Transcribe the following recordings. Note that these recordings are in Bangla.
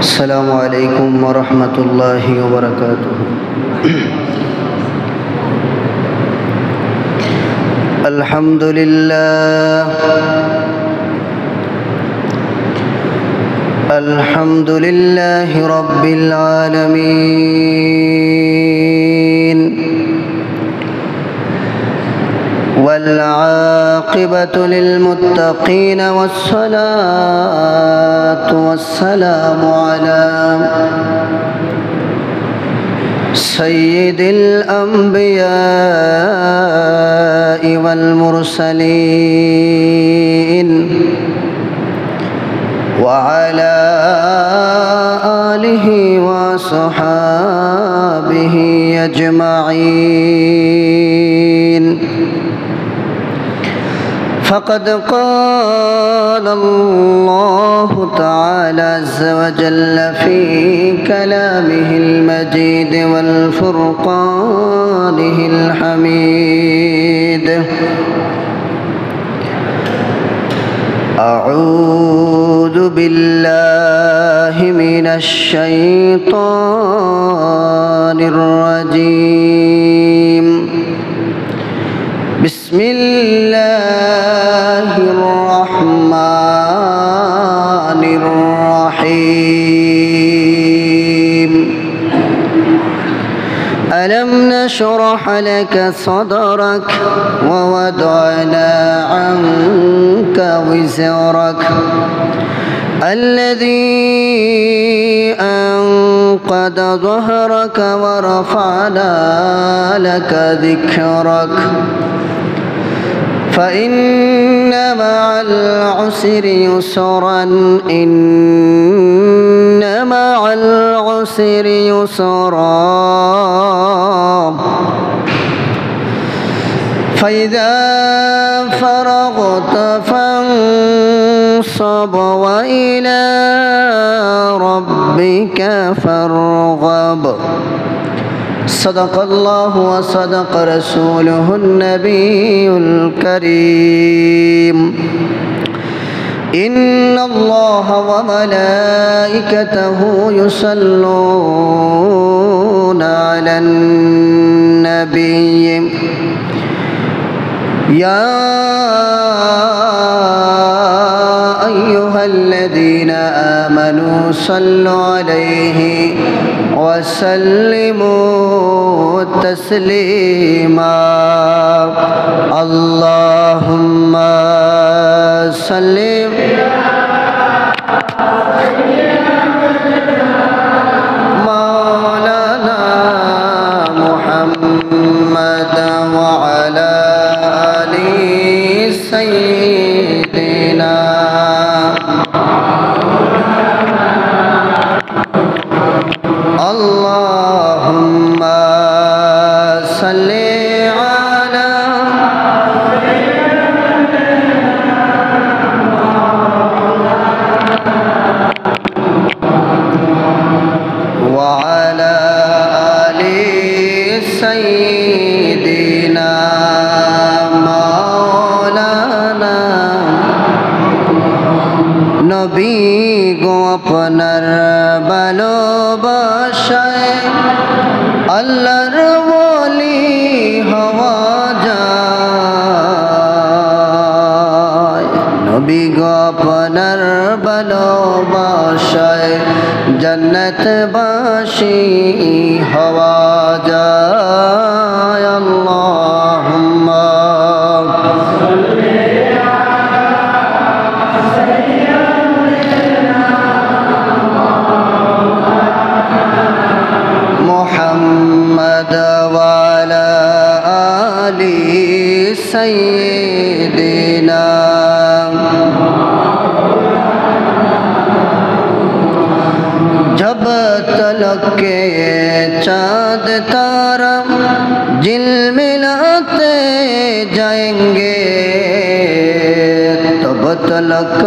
السلام عليكم ورحمة الله وبركاته. الحمد لله الحمد لله رب العالمين، والعاقبة للمتقين، والصلاة والسلام على سيد الأنبياء والمرسلين، وعلى آله وصحابه أجمعين. فقد قال الله تعالى عز وجل في كلامه المجيد والفرقانه الحميد: أعوذ بالله من الشيطان الرجيم. بسم الله الرحمن الرحيم. ألم نشرح لك صدرك ووضعنا عنك وزرك الذي أنقض ظهرك ورفعنا لك ذكرك فإن مع العسر يسرا إن مع العسر يسرا فإذا فرغت فانصب وإلى ربك فارغب. صدق الله وصدق رسوله النبي الكريم. إن الله وملائكته يصلون على النبي يا أيها الذين آمنوا صلوا عليه وسلموا تسليما. اللهم صل مولانا محمد وعلى آل سيدنا. اللهم صل على وعلى آل سيدنا مولانا। নবী গো আপনার ভালোবাসায় আল্লাহর ওলি হওয়া যায়। নবী গো আপনার ভালোবাসায় জান্নাতবাসী হওয়া যায়। আল্লাহুম্মা محمد وعلى آل سيدنا। जब तलक के चाँद तारा झिलमिलाते जाएंगे तब तलक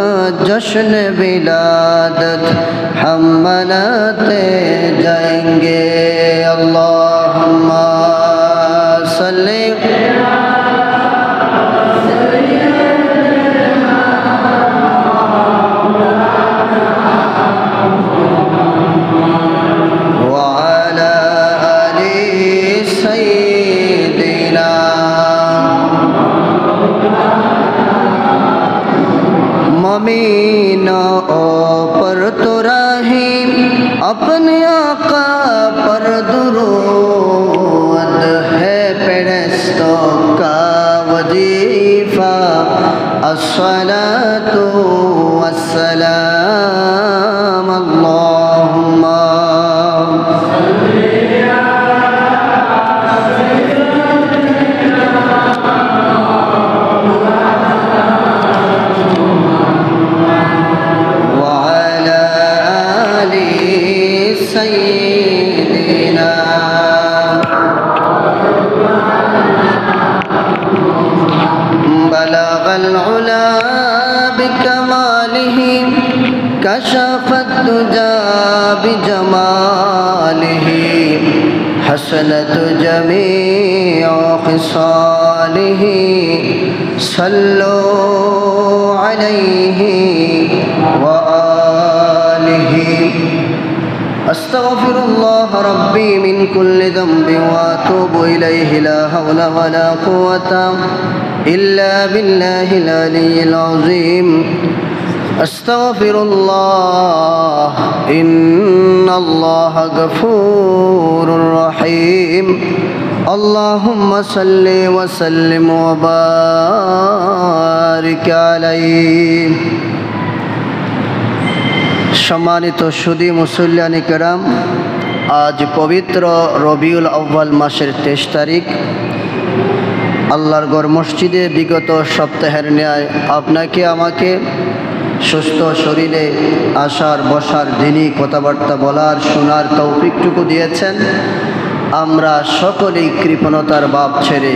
जश्न विलादत हम मनाते जाएंगे। अल्लाहुम्मा सल्ली कर तो रहीम अपने आका पर दुरूद है पेड़स्तों का वजीफा अस्सलातु वस्सलाम अल्लाहुम्मा कशफ़ तुजा बिजमालिह हसनत जमीअ ख़िसालिह सल्लु अलैहि व आलिहि अस्तग़फ़िरुल्लाह रब्बी मिन कुल्लि ज़ंबिन व अतूबु इलैहि ला हौला व ला क़ुव्वता इल्ला बिल्लाहिल अलिय्यिल अज़ीम अस्तग़फ़िरुल्लाह इन्नल्लाह गफ़ूरुर रहीम अल्लाहुम्मा सल्लि व सल्लिम व बारिक अलैहि। सम्मानित सुधी मुसल्लियाने केराम, आज पवित्र रबिउल अव्वल मासेर 23 तारीख आल्लाहर घर मस्जिदे विगत सप्ताहेर न्याय आपनाके आमाके सुस्थ शरीरे आसार बसार दिनी कथाबार्ता बलार शोनार तौफिकटुकु दिएছেন। আমরা সকলেই কৃপণতার ভাব ছেড়ে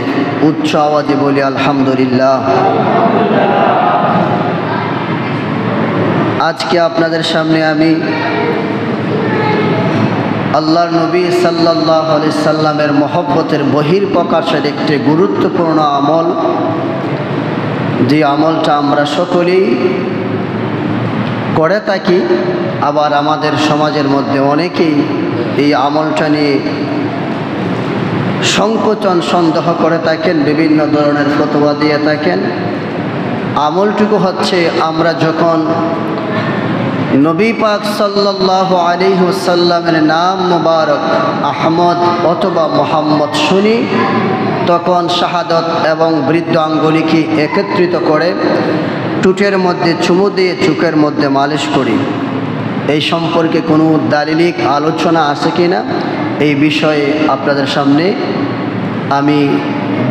উচ্চ আওয়াজে বলি আলহামদুলিল্লাহ। আজকে আপনাদের সামনে আমি আল্লাহর নবী সাল্লাল্লাহু আলাইহি সাল্লামের মহব্বতের বহির্প্রকাশের একটি গুরুত্বপূর্ণ আমল, যে আমলটা আমরা সকলেই করে থাকি, আবার আমাদের সমাজের মধ্যে অনেকেই এই আমলটা নিয়ে সংকোচন সন্দেহ করে থাকেন, বিভিন্ন ধরনের ফতোয়া দিয়ে থাকেন। আমলটুকু হচ্ছে আমরা যখন নবী পাক সাল্লাল্লাহু আলাইহি ওয়াসাল্লামের নাম মুবারক আহমদ অথবা মুহাম্মদ শুনি, তখন শাহাদত এবং বৃদ্ধ আঙ্গুলিকে একত্রিত করে টুটের মধ্যে চুমু দিয়ে চোখের মধ্যে মালিশ করি। এই সম্পর্কে কোনো দালিলিক আলোচনা আছে কি না, এই বিষয়ে আপনাদের সামনে আমি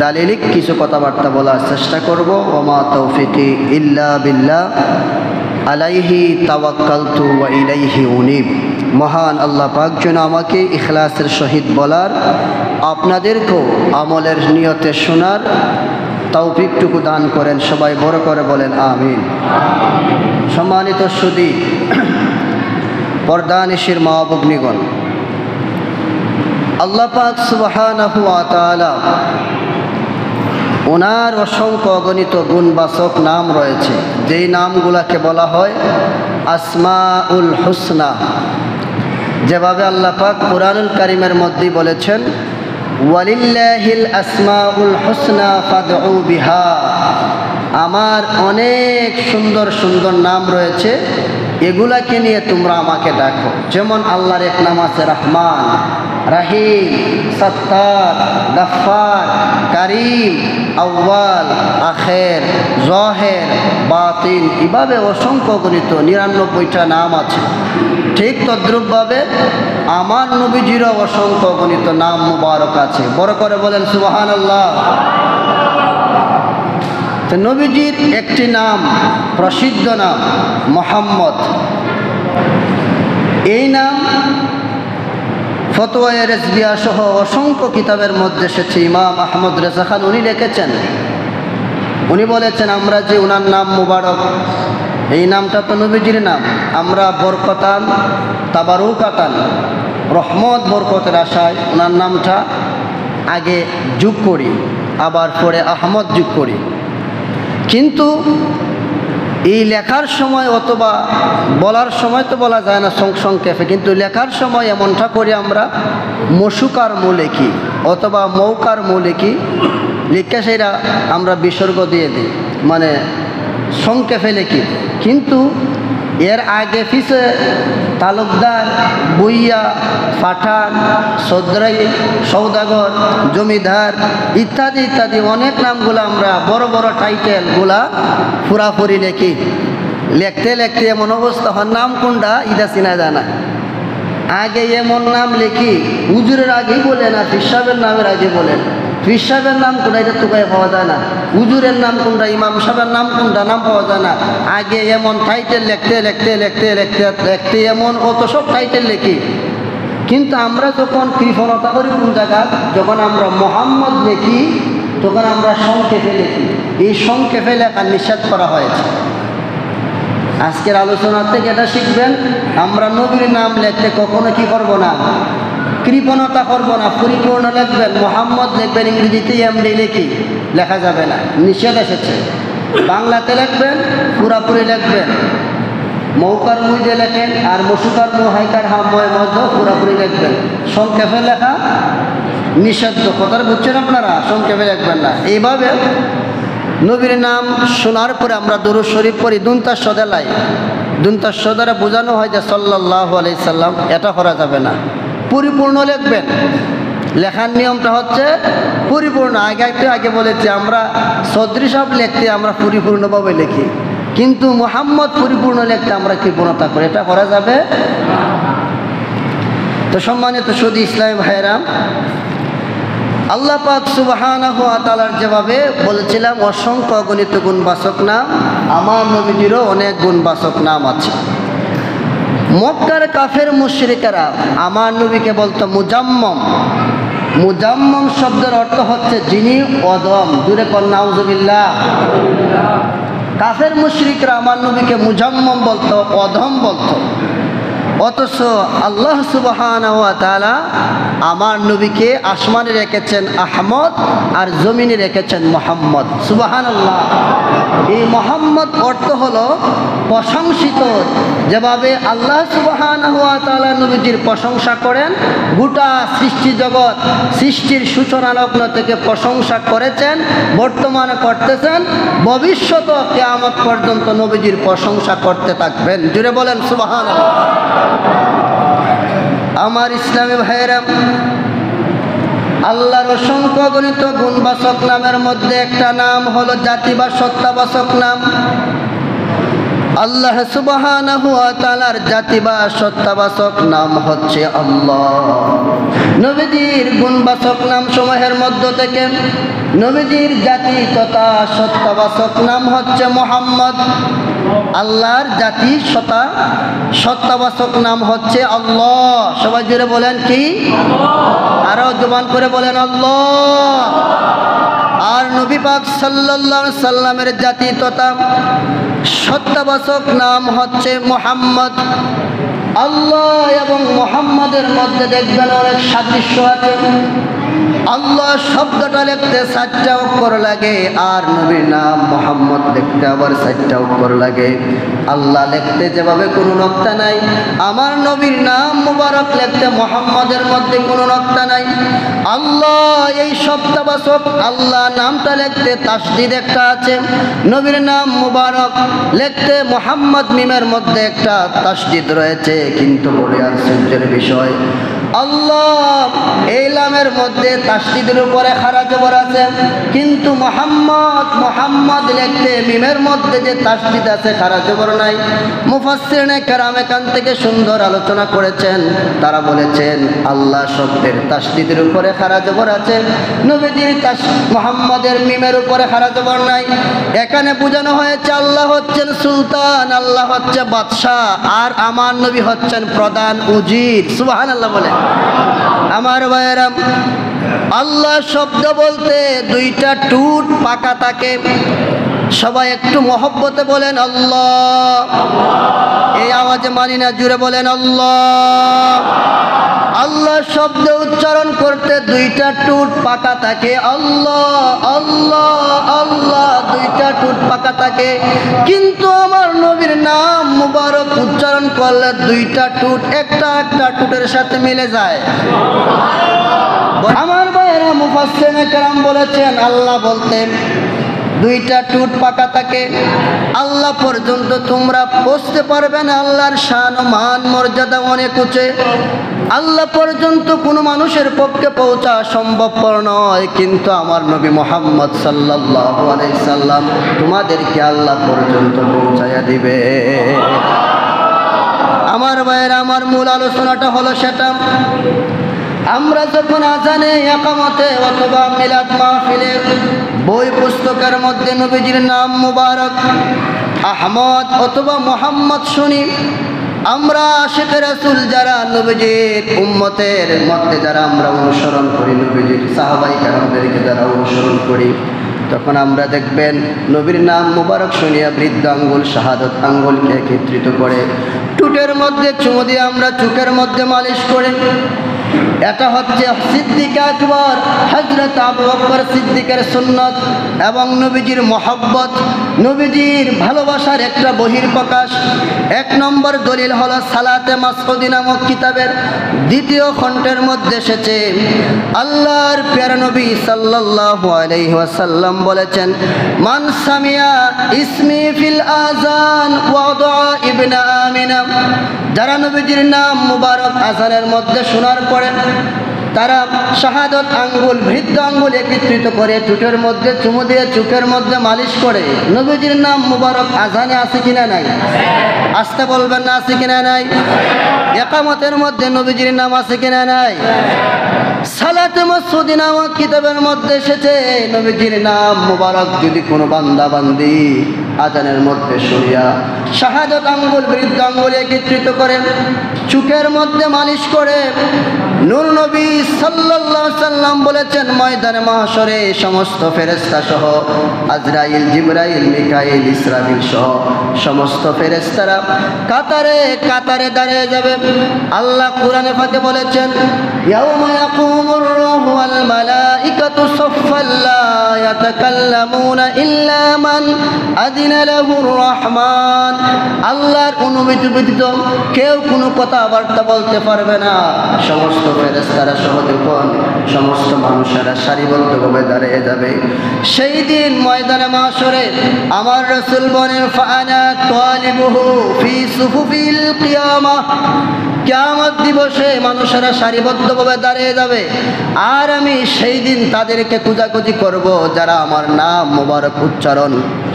দালিলিক কিছু কথাবার্তা বলার চেষ্টা করব। ওমা তৌফিকি ইল্লা বিল্লাহ আলাইহি তাওয়াক্কালতু ওয়া ইলাইহি উনীব। মহান আল্লাহ পাক যেন আমাকে ইখলাসের সহিত বলার, আপনাদেরকেও আমলের নিয়তে শোনার তৌফিকটুকু দান করেন। সবাই বড় করে বলেন আমিন। সম্মানিত সুধী, পর্দানিশির মা ভগ্নীগণ, আল্লাহ পাক সুবহানাহু ওয়া তাআলা ওনার অসংখ্য অগণিত গুণবাচক নাম রয়েছে, যেই নামগুলোকে বলা হয় আসমাউল হুসনা। যেভাবে আল্লাহ পাক কুরআনুল কারীমের মধ্যে বলেছেন ওয়ালিল্লাহিল আসমাউল হুসনা ফাদউ বিহা, আমার অনেক সুন্দর সুন্দর নাম রয়েছে, এগুলাকে নিয়ে তোমরা আমাকে ডাকো। যেমন আল্লাহর এক নাম আছে রহমান, রাহিম, সত্তার, গফফার, করিম, আউয়াল, আখের, জহের, বাতিন, এভাবে অসংখ্য গণিত 99টা নাম আছে। ঠিক তদ্রূপভাবে আমার নবীজিরও অসংখ্য গণিত নাম মুবারক আছে। বড় করে বলেন সুবহানাল্লাহ। তো নবীজির একটি নাম, প্রসিদ্ধ নাম মুহাম্মদ। এই নাম ফতোয়ায়ে রেজবিয়া সহ অসংখ্য কিতাবের মধ্যে এসেছে। ইমাম আহমদ রেজা খান উনি লিখেছেন, উনি বলেছেন আমরা যে ওনার নাম মুবারক, এই নামটা তো নবীজির নাম, আমরা বরকতান তাবারুকাতান রহমত বরকতের আশায় ওনার নামটা আগে যোগ করি, আবার পরে আহমদ যোগ করি। কিন্তু এই লেখার সময় অথবা বলার সময় তো বলা যায় না সংক্ষেপে, কিন্তু লেখার সময় এমনটা করি আমরা মশুকার মৌলিকি অথবা মৌকার মৌলিকি লিখে সেটা আমরা বিসর্গ দিয়ে দিই, মানে সংক্ষেপে লিখি। কিন্তু এর আগে পিছে তালুকদার, বুইয়া, পাঠান, সদরাই, সৌদাগর, জমিদার ইত্যাদি ইত্যাদি অনেক নামগুলো আমরা বড় বড় টাইটেলগুলা পুরাপুরি লিখি। লিখতে লিখতে এমন অবস্থা হয় নাম কোনটা ইদা চিনা যায় না। আগে এমন নাম লিখি হুজুরের আগেই বলেন আর পীর সাহেবের নামের আগে বলেন। পীর সাহেবের নাম কোনটা এটা তোকায় পাওয়া যায় না, হুজুরের নাম কোনটা, ইমাম সাহেবের নাম কোনটা নাম পাওয়া যায় না। আগে এমন টাইটেল লিখতে লিখতে লিখতে লিখতে লিখতে এমন অত সব টাইটেল লিখি। কিন্তু আমরা যখন কৃপণতা করি কোন জায়গা, যখন আমরা মোহাম্মদ লিখি তখন আমরা সংক্ষেপে লিখি। এই সংক্ষেপে লেখা নিষেধ করা হয়েছে। আজকের আলোচনা থেকে এটা শিখবেন, আমরা নবীর নাম লিখতে কখনো কি করব না, কৃপণতা করব না, পরিপূর্ণ লিখবেন। মোহাম্মদ লিখবেন ইংরেজিতে এমডি লিখি, লেখা যাবে না, নিষেধ এসেছে। বাংলাতে লিখবেন, পুরাপুরি লিখবেন। মৌকার মুই দিয়ে লেখেন আর মসুকার মু হাইকার হাময় মধ্যে পুরাপুরি লিখবেন। সংক্ষেপে লেখা নিষিদ্ধ, কথাটা বুঝছেন আপনারা? সংক্ষেপে লিখবেন না। এইভাবে নবীর নাম শোনার পরে আমরা দুরূদ শরীফ পড়ি, দুনতাস সদালাই। দুনতাস সদারে বোঝানো হয় যে সাল্লাল্লাহু আলাইহি সাল্লাম, এটা করা যাবে না। পরিপূর্ণ লিখবেন। লেখার নিয়মটা হচ্ছে পরিপূর্ণ। আগে বলেছি আমরা চৌধুরী সাহেব লিখতে আমরা পরিপূর্ণভাবে লিখি, কিন্তু মুহাম্মদ পরিপূর্ণ লিখতে আমরা কৃপণতা করি, এটা করা যাবে। তো সম্মানিত সুধী ইসলামী ভাইরা, আল্লাহ পাক সুবহানাহু ওয়া তাআলার যেভাবে বলেছিলাম অসংখ্য অগণিত গুণবাচক নাম, আমার নবীজিরও অনেক গুণবাচক নাম আছে। মক্কার কাফের মুশরিকেরা আমার নবীকে বলতো মুজাম্মম। মুজাম্মম শব্দের অর্থ হচ্ছে যিনি অদম। দূরে কর নাউজুবিল্লাহ। কাফের মুশরিকরা আমার নবীকে মুজাম্মম বলতো, অদম বলতো। অথচ আল্লাহ সুবহানাহু ওয়া তাআলা আমার নবীকে আসমানে রেখেছেন আহমদ আর জমিনে রেখেছেন মুহাম্মদ। সুবহানাল্লাহ। এই মুহাম্মদ অর্থ হলো প্রশংসিত। যেভাবে আল্লাহ সুবহানাহু ওয়া তাআলা নবীজির প্রশংসা করেন, গোটা সৃষ্টি জগৎ সৃষ্টির সূচনা লগ্ন থেকে প্রশংসা করেছেন, বর্তমানে করতেছেন, ভবিষ্যত কিয়ামত পর্যন্ত নবীজির প্রশংসা করতে থাকবেন। জুড়ে বলেন সুবহানাল্লাহ। আমার ইসলামী ভাইয়েরা, আল্লাহর অসংখ্য গণিত গুণবাচক নামের মধ্যে একটা নাম হলো জাতি বা সত্তাবাচক নাম। আল্লাহ সুবহানাহু ওয়া তাআলার জাতি বা সত্তাবাচক নাম হচ্ছে আল্লাহ। নবীজির গুণবাচক নাম সমূহের মধ্য থেকে নবীজির জাতি তথা সত্তাবাচক নাম হচ্ছে মুহাম্মদ। আল্লাহর জাতি সত্তাবাচক নাম হচ্ছে আল্লাহ। সবাই জুড়ে বলেন কি? আরো জবান করে বলেন আল্লাহ। আর নবী পাক সাল্লাল্লাহু আলাইহি সাল্লামের জাতি তথা সত্তাবাচক নাম হচ্ছে মুহাম্মদ। আল্লাহ এবং মুহাম্মাদের মধ্যে দেখবেন অনেক সাদৃশ্য আছে। আল্লাহ শব্দটা লিখতে 4টা অক্ষর লাগে, আর নবীর নাম মুহাম্মদ লিখতে আবার 4টা অক্ষর লাগে। আল্লাহ লিখতে যেভাবে কোনো নকতা নাই, আমার নবীর নাম মুবারক লিখতে মুহাম্মাদের মধ্যে কোনো নকতা নাই। আল্লাহ এই সত্তাবাচক আল্লাহ নামটা লিখতে তাসদিদ একটা আছে, নবীর নাম মুবারক লিখতে মুহাম্মদ মিমের মধ্যে একটা তাসদিদ রয়েছে। কিন্তু বড় আশ্চর্যের বিষয়, আল্লাহ এই নামের মধ্যে তাসদিদের উপরে খাড়া জবর আছে, কিন্তু মুহাম্মদ লিখতে মিমের মধ্যে যে তাসদিদ আছে খাড়া জবর নাই। মুফাসসিরিনে কেরাম এখান থেকে সুন্দর আলোচনা করেছেন। তারা বলেছেন আল্লাহ শব্দের তাসদিদের উপরে খাড়া জবর আছে, নবীজির মুহাম্মদের মিমের উপরে খাড়া জবর নাই। এখানে বোঝানো হয়েছে আল্লাহ হচ্ছেন সুলতান, আল্লাহ হচ্ছে বাদশাহ, আর আমার নবী হচ্ছেন প্রধান উজির। সুবহানাল্লাহ বলে। আমার ভাইয়েরা, আল্লাহ শব্দ বলতে 2টা টুট পাকা থাকে। সবাই একটু মহব্বতে বলেন আল্লাহ। এই আওয়াজে মানি না, জুড়ে বলেন আল্লাহ। আল্লাহ শব্দ উচ্চারণ করতে 2টা টুট পাকা থাকে। আল্লাহ আল্লাহ আল্লাহ 2টা টুট পাকা থাকে, কিন্তু আমার নবীর নাম মুবারক উচ্চারণ করলে 2টা টুট একটা টুটের সাথে মিলে যায়। আমার ভাইয়েরা, মুফাসসিরিনে কেরাম বলেছেন আল্লাহ বলতে দুইটা টুট পাকা থাকে, আল্লাহ পর্যন্ত তোমরা পৌঁছতে পারবে না। আল্লাহর শান ও মান মর্যাদা অনেক উঁচু, আল্লাহ পর্যন্ত কোনো মানুষের পক্ষে পৌঁছা সম্ভবপর নয়, কিন্তু আমার নবী মুহাম্মদ সাল্লাল্লাহু আলাইহি সাল্লাম তোমাদেরকে আল্লাহ পর্যন্ত পৌঁছায়া দিবে। আমার ভাইয়েরা, আমার মূল আলোচনাটা হলো সেটা, আমরা যখন আজানে, একামতে অথবা মিলাদ মাহফিলে বই পুস্তকের মধ্যে নবীজির নাম মুবারক আহমদ অথবা মোহাম্মদ শুনি, আমরা আশিকে রাসূল যারা নবীজির উম্মতের মধ্যে যারা আমরা অনুসরণ করি, নবীজির সাহাবায়ে কেরামদেরকে যারা অনুসরণ করি, তখন আমরা দেখবেন নবীর নাম মুবারক শুনিয়া বৃদ্ধ আঙ্গুল শাহাদত আঙ্গুলকে একত্রিত করে টুটের মধ্যে চুমু দিয়ে আমরা চোখের মধ্যে মালিশ করি। এটা হচ্ছে সিদ্দিক আকবর হযরত আবু বকর সিদ্দিকের সুন্নত এবং নবীজির মহব্বত, নবীজির ভালোবাসার একটা বহির্প্রকাশ। এক নম্বর দলিল হলো সালাতে মাসউদি নামক কিতাবের দ্বিতীয় খণ্ডের মধ্যে এসেছে, আল্লাহর প্যারা নবী সাল্লাল্লাহু আলাইহি ওয়াসাল্লাম বলেছেন, মান সামিয়া ইসমি ফিল আযান ওয়াদা ইবনে আমিনা, যারা নবীজির নাম মুবারক আযানের মধ্যে শোনার পরে তারা শাহাদত আঙ্গুল বৃদ্ধ আঙ্গুল একত্রিত করে টুটের মধ্যে চুমু দিয়ে চোখের মধ্যে মালিশ করে, নবীজির নাম মুবারক আযানে আছে কিনা নাই? আসতে বলবেন না, আছে কিনা নাই? ইকামতের মধ্যে নবীজির নাম আছে কিনা নাই? সালাতে মাসউদি নামক কিতাবের মধ্যে এসেছে, নবীজির নাম মুবারক যদি কোনো বান্দা বান্দি আযানের মধ্যে শুনিয়া শাহাদত আঙ্গুল বৃদ্ধ আঙ্গুল একত্রিত করে চোখের মধ্যে মালিশ করে, নূর নবী সাল্লাল্লাহু আলাইহি সাল্লাম বলেছেন, ময়দানে মাহশরে সমস্ত ফেরেশতা সহ আজরাইল, জিবরাইল, মিকাইল, ইসরাফিল সহ সমস্ত ফেরেশতারা কাতারে কাতারে দাঁড়িয়ে যাবে। আল্লাহ কোরআনে পাকে বলেছেন, ইয়াউমা ইয়াকুমুর রূহু ওয়াল মালাইকাতু সাফফান লা ইয়াতাকাল্লামুনা ইল্লা মান আযিনা লাহুর রহমান, আল্লাহর অনুমতি ব্যতীত কেউ কোনো কথাবার্তা বলতে পারবে না। সমস্ত ফেরেশতারা সহ যখন সমস্ত মানুষেরা সারিবদ্ধভাবে দাঁড়িয়ে যাবে, সেই দিন ময়দানে মাহশরে আমার রাসূল বলেন, ফাআনা তালিবুহু ফি সুফুফিল কিয়ামাহ, কিয়ামত দিবসে মানুষেরা সারিবদ্ধভাবে দাঁড়িয়ে যাবে, আর আমি সেই দিন তাদেরকে খোঁজাখুঁজি করব যারা আমার নাম মোবারক উচ্চারণ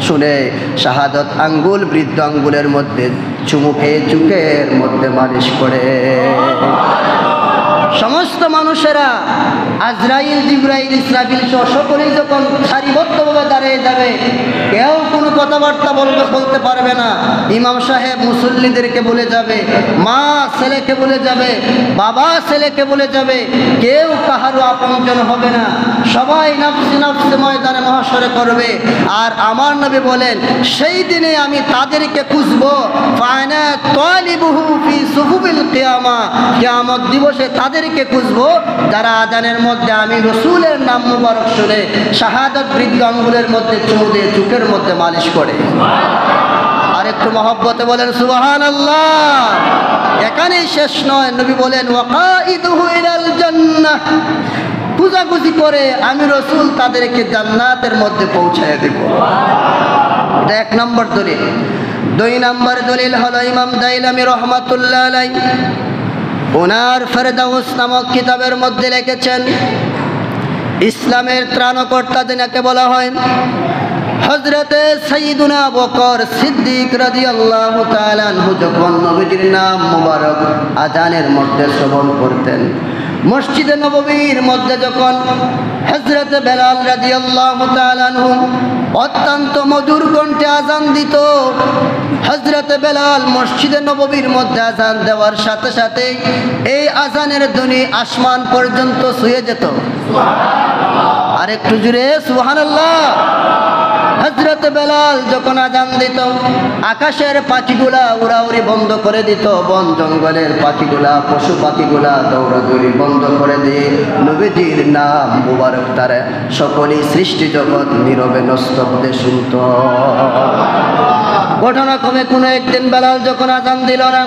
শুনে শাহাদত আঙ্গুল বৃদ্ধ আঙ্গুলের মধ্যে চুমু খেয়ে চোখের মধ্যে মালিশ করে। সমস্ত মানুষেরা আজরাইল, জিবরাইল, ইসরাফিল সহ সকলেই যখন সারিবদ্ধভাবে দাঁড়িয়ে যাবে, কেউ কোনো কথাবার্তা বলতে পারবে না। ইমাম সাহেব মুসল্লিদেরকে বলে যাবে, মা ছেলেকে বলে যাবে, বাবা ছেলেকে বলে যাবে, কেউ কাহারও আপনজন হবে না, সবাই নফসে নফসে ময়দানে মাহশরে করবে। আর আমার নবী বলেন, সেই দিনে আমি তাদেরকে খুঁজবো, ফানা তালিবুহু ফি সুফুফিল কিয়ামা, কিয়ামত দিবসে তাদেরকে খুঁজবো যারা আযানের মধ্যে আমি রাসূলের নাম মুবারক শুনে শাহাদত বৃদ্ধ আঙ্গুলের মধ্যে চুমু দিয়ে চোখের মধ্যে মালিশ করে। আর একটু মহব্বতে বলেন সুবহানাল্লাহ। এখানেই শেষ নয়, নবী বলেন, ওয়াকাইদুহু ইলাল জান্নাহ, খুঁজাখুঁজি করে আমি রাসূল তাদেরকে জান্নাতের মধ্যে পৌঁছায় দেব। এটা এক নম্বর দলিল। দুই নম্বর দলিল হলো ইমাম দাইলামি রহমাতুল্লাহ আলাইহি ওনার ফেরদাউস নামক কিতাবের মধ্যে লিখেছেন, ইসলামের ত্রাণকর্তা যাকে বলা হয় হযরতে সাইয়্যিদুনা আবু বকর সিদ্দিক রাদিয়াল্লাহু তাআলা আনহু যখন নবীজির নাম মুবারক আযানের মধ্যে শ্রবণ করতেন, মসজিদে নববীর মধ্যে যখন হযরতে বেলাল রাদিয়াল্লাহু তাআলা আনহু অত্যন্ত মধুর কণ্ঠে আযান দিত, হযরতে বেলাল মসজিদে নববীর মধ্যে আযান দেওয়ার সাথে সাথে এই আযানের ধ্বনি আসমান পর্যন্ত ছুঁয়ে যেত। আর একটু জোরে সুবহানাল্লাহ। হযরতে বেলাল যখন আযান দিত, আকাশের পাখিগুলা উড়াউড়ি বন্ধ করে দিত, বন জঙ্গলের পাখিগুলা, পশু পাখিগুলা দৌড়াদৌড়ি বন্ধ করে দিয়ে নবীজির নাম মুবারক তারা সকলই সৃষ্টি জগৎ নীরবে নিস্তব্ধে শুনত। ঘটনাক্রমে কোনো একদিন বেলাল যখন আযান দিল না,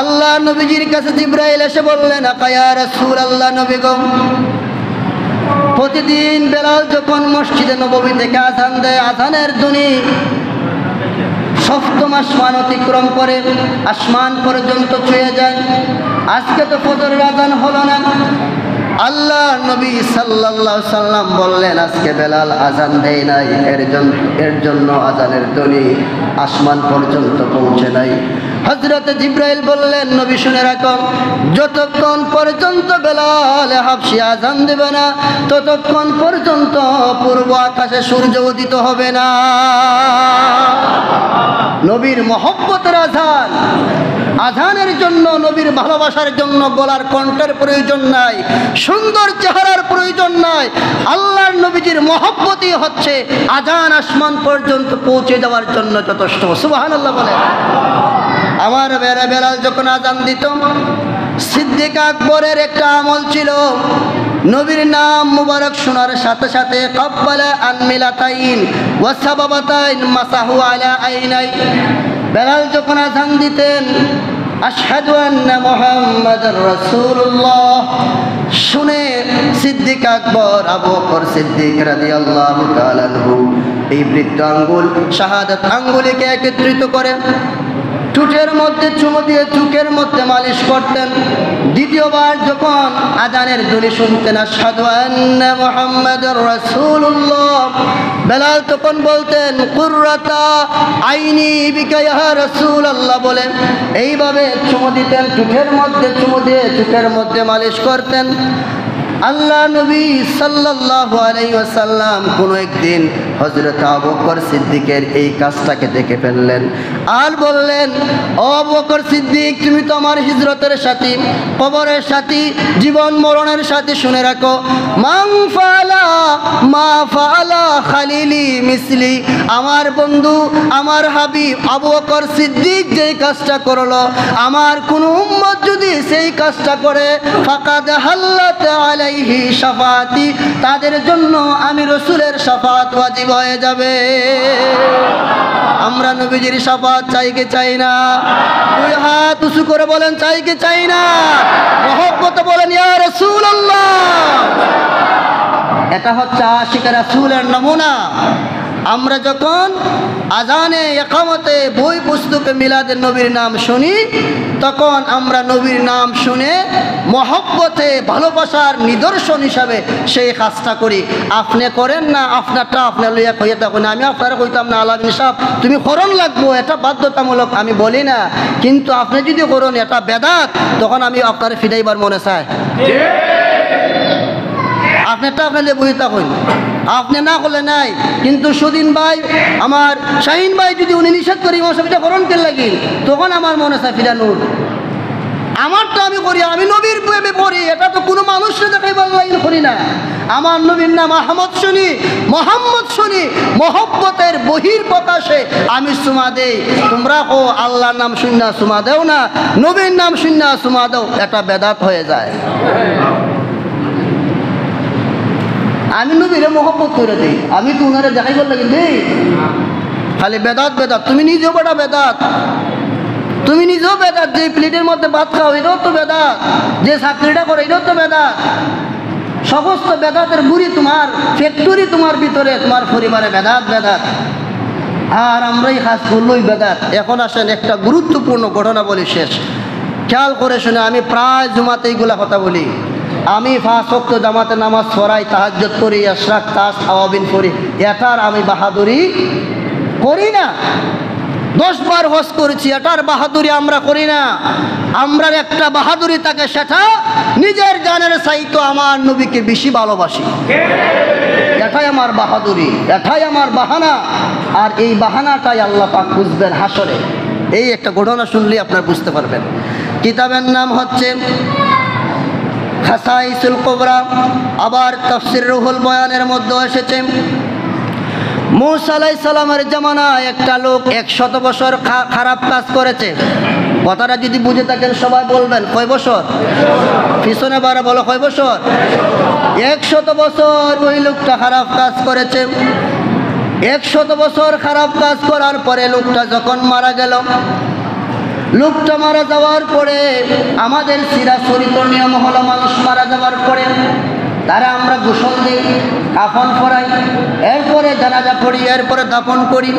আল্লাহ নবীজির কাছে জিবরাইল এসে বললেন, ইয়া রাসূলুল্লাহ, নবী গো, প্রতিদিন বেলাল যখন মসজিদে নববী থেকে আজান দেয়, আজানের ধ্বনি সপ্তম আসমান অতিক্রম করে আসমান পর্যন্ত ছুঁয়ে যায়। আজকে তো ফজরের আজান হলো না। আল্লাহ নবী সাল্লাল্লাহু আলাইহি সাল্লাম বললেন, আজকে বেলাল আজান দেয় নাই, এর জন্য আজানের ধ্বনি আসমান পর্যন্ত পৌঁছে নাই। হযরতে জিবরাইল বললেন, নবী শুনে রাখুন, যতক্ষণ পর্যন্ত বেলাল হাবশী আজান দেবে না ততক্ষণ পর্যন্ত পূর্ব আকাশে সূর্য উদিত হবে না। নবীর মহব্বতের আজান, আজানের জন্য, নবীর ভালোবাসার জন্য গলার কণ্ঠের প্রয়োজন নাই, সুন্দর চেহারার প্রয়োজন নাই। আল্লাহর নবীজির মহব্বতই হচ্ছে আজান আসমান পর্যন্ত পৌঁছে দেওয়ার জন্য যথেষ্ট। সুবহানাল্লাহ বলে। আমার বেলাল যখন আজান দিত, সিদ্দিক আকবরের একটা আমল ছিল, নবীর নাম মুবারক শোনার সাথে সাথে কাব্বালা আনমিলাতাইন ওয়া সাবাবাতাইন মাসাহু আলা আইনাই। বেলাল যখন আজান দিতেন, আশহাদু আন্না মুহাম্মাদার রাসূলুল্লাহ শুনে সিদ্দিক আকবর আবু বকর সিদ্দিক রাদিয়াল্লাহু তাআলা আনহু এই বৃদ্ধ আঙ্গুল শাহাদাত আঙ্গুলিকে একত্রিত করে ঠোঁটের মধ্যে চুমু দিয়ে চুকের মধ্যে মালিশ করতেন। দ্বিতীয়বার যখন আজানের ধ্বনি শুনতেন, আশহাদু আন্না মুহাম্মাদার রাসূলুল্লাহ, বেলাল তখন বলতেন, কুররাতা আইনি বিকা ইয়া রাসূলুল্লাহ বলে এইভাবে চুমু দিতেন, ঠোঁটের মধ্যে চুমু দিয়ে চুকের মধ্যে মালিশ করতেন। আল্লাহ নবী সাল্লাল্লাহু আলাইহি ওয়াসাল্লাম কোনো একদিন হযরত আবু বকর সিদ্দিকের এই কাজটাকে দেখে ফেললেন আর বললেন, ও আবু বকর সিদ্দিক, তুমি তো আমার হিজরতের সাথী, কবরের সাথী, জীবন মরণের সাথী, শুনে রাখো, মান ফাআলা মা ফাআলা খালিলি মিসলি, আমার বন্ধু, আমার হাবিব আবু বকর সিদ্দিক যেই কাজটা করলো, আমার কোনো উম্মত যদি সেই কাজটা করে, ফাকাদ হাল্লাত আলাইহি শাফাআতি, তাদের জন্য আমি রাসূলের শাফাআত ওয়াজিব হয়ে যাবে। আমরা নবীজির শাফাআত চাই কি চাই না? দুই হাত উঁচু করে বলেন, চাই কি চাই না? মহব্বতে বলেন, ইয়া রাসূলুল্লাহ। এটা হচ্ছে আশিকের রাসূলের নমুনা। আমরা যখন আজানে ইকামতে বই পুস্তকে মিলাদের নবীর নাম শুনি, তখন আমরা নবীর নাম শুনে মহব্বতে ভালোবাসার নিদর্শন হিসাবে সেই কাজটা করি। আপনি করেন না, আপনারটা আপনার লইয়া কইয়া তখন আমি আপনারা কইতাম না, আলামিন সাহেব তুমি করণ লাগবো, এটা বাধ্যতামূলক আমি বলি না, কিন্তু আপনি যদি করেন এটা বেদাত, তখন আমি আপনার ফিরাইবার মনে চাই। আপনারটা আপনাদের বই তখন আপনি না করলে নাই, কিন্তু সুদিন ভাই, আমার শাহিন ভাই যদি উনি নিষেধ করি মশাবিটা করণ কে লাগি, তখন আমার মনে চায় ফিরানোর। আমারটা আমি করি, আমি নবীর প্রেমে পড়ি, এটা তো কোনো মানুষকে দেখাইবার লাগি করি না। আমার নবীর নাম আহমদ শুনি, মোহাম্মদ শুনি, মহব্বতের বহির প্রকাশে আমি সুমা দেই। তোমরা ও আল্লাহর নাম শুননা সুমা দেও না, নবীর নাম শুননা সুমা দেও, এটা বেদাত হয়ে যায়। আমি নবীরে মহব্বত করে দিই, আমি তো উনারে দেখাই বল লাগে দেই, খালি বেদাত বেদাত। তুমি নিজেও বড় বেদাত, তুমি নিজেও বেদাত। যে প্লেটের মধ্যে ভাত খাও এটাও তো বেদাত, যে চাকরিটা করে এটাও তো বেদাত। সমস্ত বেদাতের গুড়ি তোমার ফ্যাক্টরি, তোমার ভিতরে, তোমার পরিবারে বেদাত বেদাত। আর আমরাই কাজ করলোই বেদাত। এখন আসেন একটা গুরুত্বপূর্ণ ঘটনা বলি, শেষ খেয়াল করে শুনে। আমি প্রায় জুমাতে এইগুলা কথা বলি। আমি 5 ওয়াক্ত জামাতে নামাজ পড়াই, তাহাজ্জুদ করি, ইশরাক, তাস, আওয়াবিন করি, এটার আমি বাহাদুরি করি না। 10 বার হজ করেছি, এটার বাহাদুরি আমরা করি না। আমরার একটা বাহাদুরি থাকে, সেটা নিজের জানের চাইতো আমার নবীকে বেশি ভালোবাসি। এটাই আমার বাহাদুরি, এটাই আমার বাহানা। আর এই বাহানাটাই আল্লাহ পাক বুঝবেন হাসরে। এই একটা ঘটনা শুনলে আপনারা বুঝতে পারবেন। কিতাবের নাম হচ্ছে খাসাইসুল কুবরা, আবার তাফসীর রুহুল বয়ানের মধ্যে এসেছে, মূসা আলাইহিস সালামের জামানায় একটা লোক 100 বছর খারাপ কাজ করেছে। কথাটা যদি বুঝে থাকেন সবাই বলবেন, কয় বছর? পিছনে বারে বলো, কয় বছর? 100 বছর ওই লোকটা খারাপ কাজ করেছে। 100 বছর খারাপ কাজ করার পরে লোকটা যখন মারা গেল, লোকটা মারা যাওয়ার পরে আমাদের সিরা চরিত্র নিয়ম হলো, মানুষ মারা যাওয়ার পরে তারা আমরা গোসল দিই, কাফন পরাই, এরপরে জানাজা পড়ি, এরপরে দাফন করি।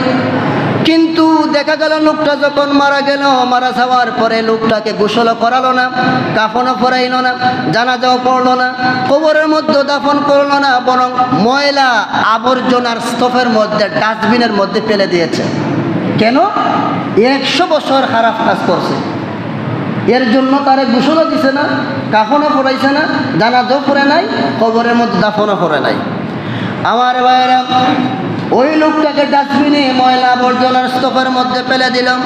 কিন্তু দেখা গেল লোকটা যখন মারা গেল, মারা যাওয়ার পরে লোকটাকে গোসলও করালো না, কাফনও পরাইল না, জানাজাও পড়লো না, কবরের মধ্যে দাফন করলো না, বরং ময়লা আবর্জনার স্তূপের মধ্যে, ডাস্টবিনের মধ্যে ফেলে দিয়েছে। কেন? 100 বছর খারাপ কাজ করছে, এর জন্য তারে গোসলও দিছে না, কাফনও পরাইছে না, জানাজাও পড়ে নাই, কবরের মধ্যে দাফনও করে নাই। আমার ভাইয়েরা, ওই লোকটাকে ডাস্টবিনে ময়লা আবর্জনার স্তূপের মধ্যে ফেলে দিলাম।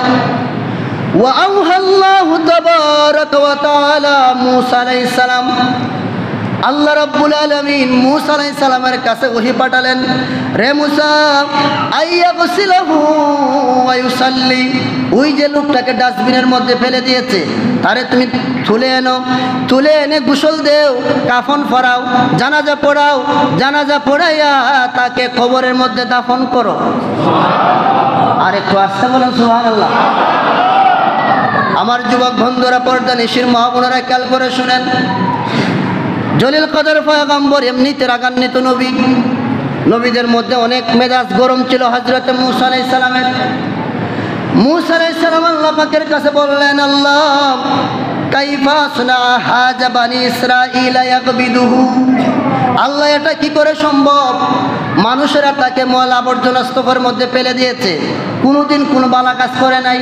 ওয়াআউহাল্লাহু তাবারাকা ওয়া তাআলা মূসা আলাইহিস সালাম, আল্লাহ রাব্বুল আলামিন মূসা আলাইহিস সালামের কাছে ওহী পাঠালেন, রে মূসা আইয়াগসিলহু ওয়া ইউসাল্লি, ওই যে লোকটাকে ডাস্টবিনের মধ্যে ফেলে দিয়েছে তারে তুমি তুলে এনো, তুলে এনে গোসল দেও, কাফন পরাও, জানাজা পড়াও, জানাজা পড়াইয়া তাকে কবরের মধ্যে দাফন করো। আর একটু আস্তে বলেন সুবহানাল্লাহ। আমার যুবক বন্ধুরা, পর্দা নিশির মা বোনেরা, খেয়াল করে শুনেন, জলিল কদর পয়গম্বর এমনিতে রাগান্বিত নবী, নবীদের মধ্যে অনেক মেজাজ গরম ছিল হযরত মূসা আলাইহিস সালামের। মূসা আলাইহিস সালাম আল্লাহ পাকের কাছে বললেন, আল্লাহ কাইফা আসনা হাজা বানি ইসরাঈলা ইয়াকবিদুহু, আল্লাহ এটা কি করে সম্ভব? মানুষেরা তাকে ময়লা আবর্জনা স্তূপের মধ্যে ফেলে দিয়েছে, কোনোদিন কোনো বালা কাজ করে নাই,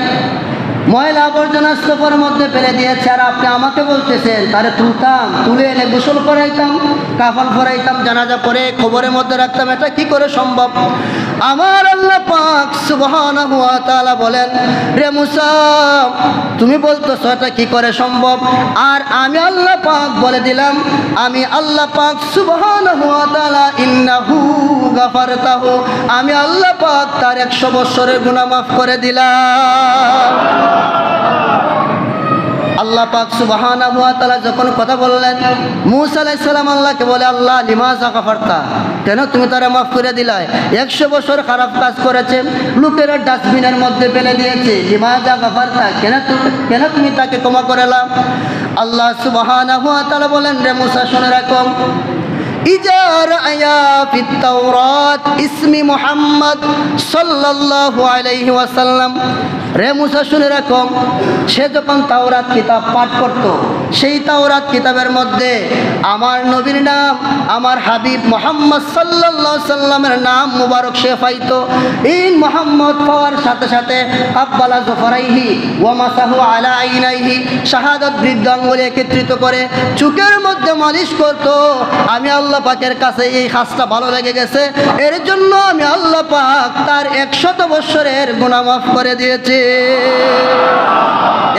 ময়লা আবর্জনা স্তূপের মধ্যে ফেলে দিয়েছে, আর আপনি আমাকে বলতেছেন তারে তুলতাম, তুলে এনে গোসল করাইতাম, কাফন পরাইতাম, জানাজা পরে কবরের মধ্যে রাখতাম, এটা কি করে সম্ভব? আমার আল্লাহ পাক সুবহানাহু ওয়া তাআলা বলেন, রে মূসা তুমি বলতেছো এটা কি করে সম্ভব, আর আমি আল্লাহ পাক বলে দিলাম, আমি আল্লাহ পাক সুবহানাহু ওয়া তাআলা ইন্নাহু গাফারতাহু, আমি আল্লাহ পাক তার 100 বছরের গুনাহ মাফ করে দিলাম। আল্লাহ পাক সুবহানাহু ওয়া তাআলা যখন কথা বললেন, মূসা আলাইহিস সালাম আল্লাহকে বলে, আল্লাহ লিমাযা গাফারতা, কেন তুমি তারা মাফ করে দিলাই? 100 বছর খারাপ কাজ করেছে, লোকেরা ডাস্টবিনের মধ্যে ফেলে দিয়েছে, লিমাযা গাফারতা, কেন তুমি তাকে ক্ষমা করলাম? আল্লাহ সুবহানাহু ওয়া তাআলা বলেন, রে মূসা শুনে রাখো, ইজা রাআয়া ফিত তাওরাত ইসমি মুহাম্মদ সাল্লাল্লাহু আলাইহি ওয়াসাল্লাম, রে মূসা শুনে রাখো, সে যখন তাওরাত কিতাব পাঠ করত, সেই তাওরাত কিতাবের মধ্যে আমার নবীর নাম, আমার হাবিব মুহাম্মদ সাল্লাল্লাহু আলাইহি সাল্লামের নাম মুবারক সে পাইতো। ইন মুহাম্মদ পাওয়ার সাথে সাথে আব্বালা জফরাইহি ওয়া মাসাহু আলা আইনাইহি, শাহাদাত বৃদ্ধ আঙ্গুলে একত্রিত করে চোখের মধ্যে মালিশ করত। আমি আল্লাহ পাকের কাছে এই কাজটা ভালো লেগে গেছে, এর জন্য আমি আল্লাহ পাক তার 100 বছরের গুনাহ মাফ করে দিয়েছি।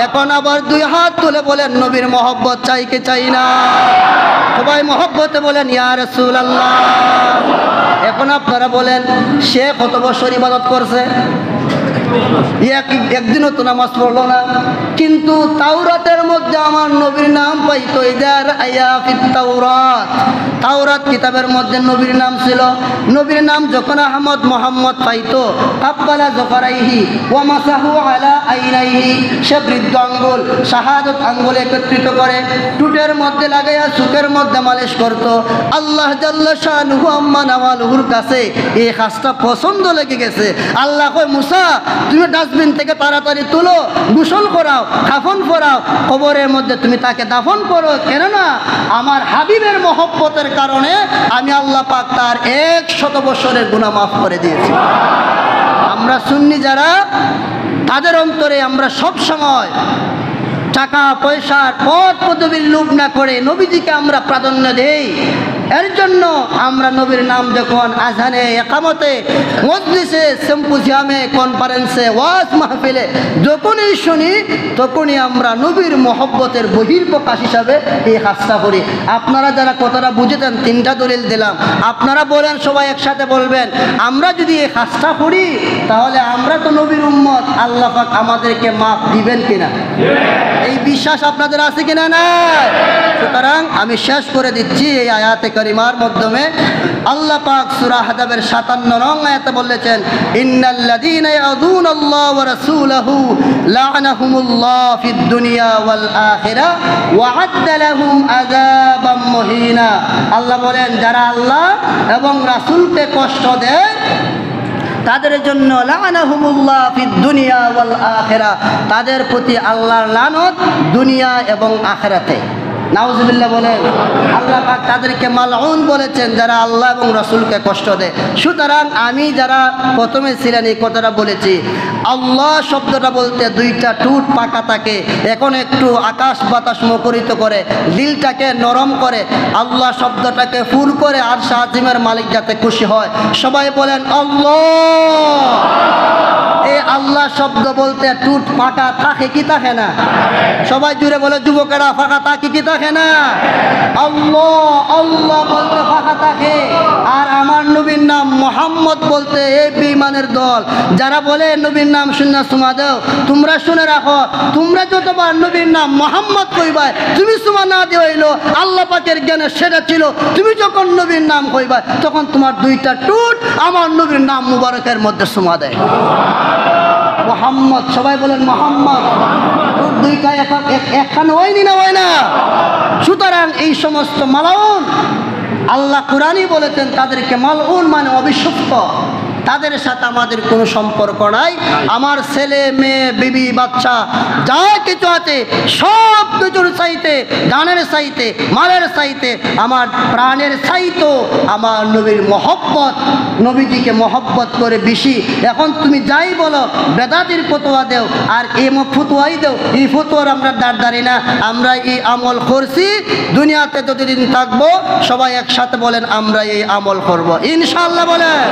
এখন আবার 2 হাত তুলে বলেন, নবীর মহব্বত চাই কি চাই না? সবাই মহব্বতে বলেন ইয়া রাসূলুল্লাহ। এখন আপনারা বলেন, সে কত বছর ইবাদত করছে? একদিনও তো নামাজ পড়লো না, কিন্তু তাওরাতের মধ্যে আমার নবীর নাম পাইতো। ইজার আয়া ফিত তাওরাত, তাওরাত কিতাবের মধ্যে নবীর নাম ছিল। নবীর নাম যখন আহমদ মোহাম্মদ পাইতো, আব্বালা জফরাইহি ওয়া মাসাহু আলা আইনাইহি, সে বৃদ্ধ আঙ্গুল, শাহাদাত আঙ্গুল একত্রিত করে টুটের মধ্যে লাগাইয়া চোখের মধ্যে মালিশ করত। আল্লাহ জাল্লা শানুহু আম্মা নাওয়ালুহুর কাছে এই কাজটা পছন্দ লেগে গেছে। আল্লাহ কয়, মূসা তুমি ডাস্টবিন থেকে তাড়াতাড়ি তুলো, গোসল করাও, কাফন পরাও, কবরের মধ্যে তুমি তাকে দাফন করো, কেননা আমার হাবিবের মহব্বতের কারণে আমি আল্লাহ পাক তার 100 বছরের গুনাহ মাফ করে দিয়েছি। আমরা সুন্নি যারা, তাদের অন্তরে আমরা সব সময় টাকা পয়সার পদ পদবীর লোভ না করে নবীজিকে আমরা প্রাধান্য দেই। এর জন্য আমরা নবীর নাম যখন আজানে, একামতে, মজলিসে, সিম্পোজিয়ামে, কনফারেন্সে, ওয়াজ মাহফিলে যখনই শুনি, তখনই আমরা নবীর মহব্বতের বহির্প্রকাশ হিসাবে এই কাজটা করি। আপনারা যারা কথাটা বুঝেছেন, 3টা দলিল দিলাম, আপনারা বলেন, সবাই একসাথে বলবেন, আমরা যদি এই কাজটা করি তাহলে আমরা তো নবীর উম্মত, আল্লাহ পাক আমাদেরকে মাফ দিবেন কিনা? এই বিশ্বাস আপনাদের আছে কিনা? না? সুতরাং আমি শেষ করে দিচ্ছি এই আয়াতে কারিমার মাধ্যমে আল্লাহ পাক সূরা হাজাবের 57 নং আয়াতে বলেছেন, ইন্নাল্লাযীনা ইয়াযুনাল্লাহ ওয়া রাসূলাহু লা'নাহুমুল্লাহ ফিদ দুনিয়া ওয়াল আখিরাহ ওয়া আ'আদ্দা লাহুম আযাবাম মুহিনা। আল্লাহ বলেন, যারা আল্লাহ এবং রাসূলকে কষ্ট দেয় তাদের জন্য লা'নাহুমুল্লাহ ফিদ দুনিয়া ওয়াল আখিরাহ, তাদের প্রতি আল্লাহর লানত দুনিয়া এবং আখিরাতে। নাউজুবিল্লাহ বলেন। আল্লাহ পাক তাদেরকে মালউন বলেছেন যারা আল্লাহ এবং রাসূলকে কষ্ট দেয়। সুতরাং আমি যারা প্রথমে ছিলেন এই কথাটা বলেছি, আল্লাহ শব্দটা বলতে দুইটা টুট পাকা থাকে, এখন একটু আকাশ বাতাস মুখরিত করে দিলটাকে নরম করে, আল্লাহ শব্দটাকে ফুর করে আরশ আজিমের মালিক যাতে খুশি হয়। সবাই বলেন আল্লাহ। এই আল্লাহ শব্দ বলতে টুট ফাঁকা থাকে কি থাকে না? সবাই জুড়ে বলে, যুবকেরা, ফাঁকা থাকে কি থাকে না? আল্লাহ আল্লাহ বলতে ফাঁকা থাকে। আর আমার নবীর নাম মুহাম্মদ বলতে এই বেঈমানের দল যারা বলে নবীর নাম শুনে সুমা দাও, তোমরা শুনে রাখো, তোমরা যতবার নবীর নাম মুহাম্মদ কইবা তুমি সুমা না দিয়ে হইলো আল্লাহ পাকের জ্ঞানে সেটা ছিল। তুমি যখন নবীর নাম কইবা তখন তোমার দুইটা টুট আমার নবীর নাম মুবারকের মধ্যে সুমা দেয়। মুহাম্মদ, সবাই বলেন মুহাম্মদ। দুইটা একখানে হয়নি না, হয় না? সুতরাং এই সমস্ত মালাউন আল্লাহ কুরআনই বলেছেন তাদেরকে মালউন মানে অভিশপ্ত। তাদের সাথে আমাদের কোনো সম্পর্ক নাই। আমার ছেলে মেয়ে বিবি বাচ্চা যা কিছু আছে সব কিছুর চাইতে, দানের চাইতে, মালের চাইতে, আমার প্রাণের চাইতো আমার নবীর মহব্বত, নবীজিকে মহব্বত করে বেশি। এখন তুমি যাই বলো, বেদাতির ফতোয়া দেও আর এই ফতোয়াই দেও, এই ফতোয়ার আমরা দাঁড় না। আমরা এই আমল করছি, দুনিয়াতে যতদিন থাকবো সবাই একসাথে বলেন আমরা এই আমল করব ইনশাআল্লাহ বলেন।